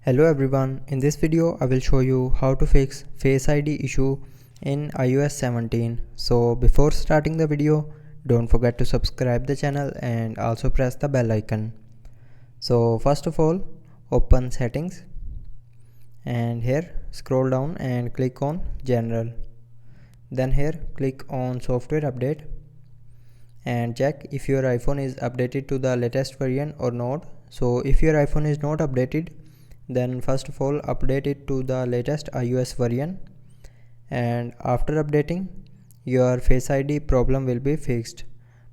Hello everyone, in this video I will show you how to fix Face ID issue in iOS 17. So before starting the video, don't forget to subscribe the channel and also press the bell icon. So first of all, open settings and here scroll down and click on general. Then here click on software update and check if your iPhone is updated to the latest version or not. So if your iPhone is not updated, then first of all update it to the latest iOS version, and after updating your Face ID problem will be fixed.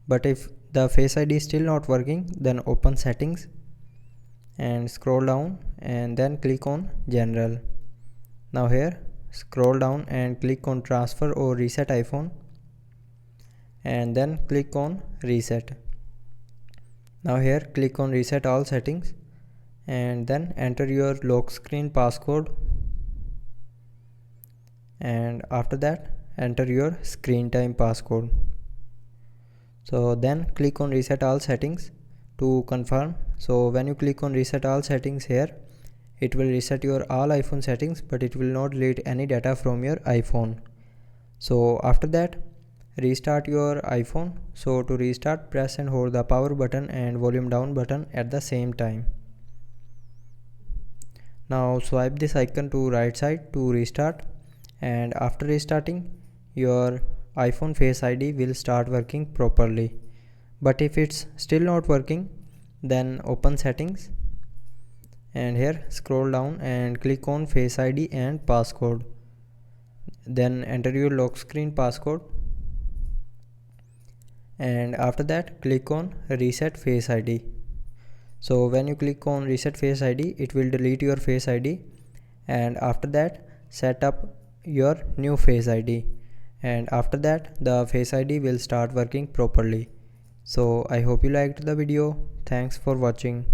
But if the Face ID is still not working, then open settings and scroll down and then click on general. Now here scroll down and click on transfer or reset iPhone and then click on reset. Now here click on reset all settings and then enter your lock screen passcode, and after that enter your screen time passcode. So then click on reset all settings to confirm. So when you click on reset all settings here, it will reset your all iPhone settings, but it will not delete any data from your iPhone. So after that restart your iPhone. So to restart, press and hold the power button and volume down button at the same time. Now swipe this icon to right side to restart, and after restarting your iPhone Face ID will start working properly. But if it's still not working, then open settings and here scroll down and click on Face ID and passcode. Then enter your lock screen passcode and after that click on reset Face ID. So when you click on reset Face ID, it will delete your Face ID, and after that set up your new Face ID, and after that the Face ID will start working properly. So I hope you liked the video. Thanks for watching.